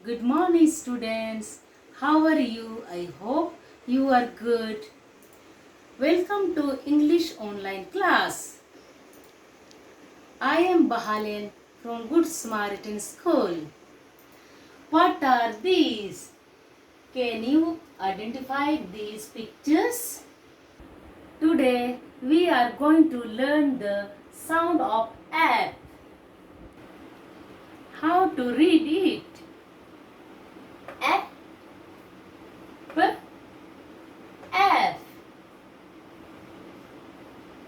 Good morning, students. How are you? I hope you are good. Welcome to English online class. I am Bahalen from Good Samaritan School. What are these? Can you identify these pictures? Today we are going to learn the sound of app. How to read it? App, app,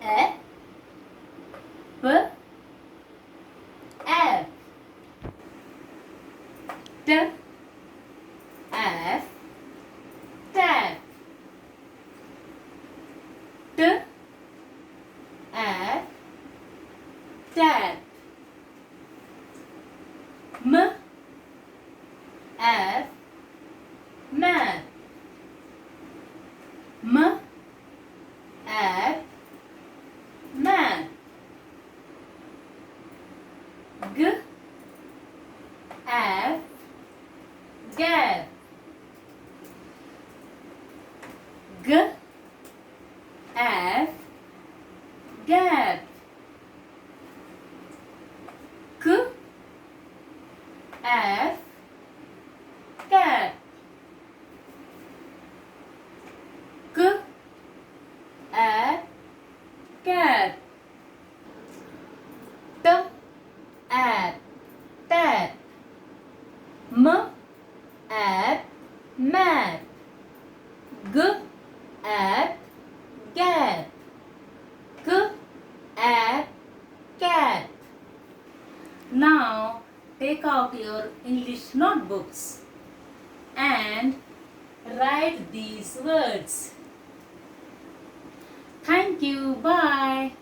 app, app, t, f, tap, t, f, tap, m, f, map, m, f, map, g, f, gap, g, f, gap, k, f, cap, k, f, cap, t, f, tap, m, f, map, g, f, gap, k, f, cat. Now take out your English notebooks and write these words. Thank you. Bye.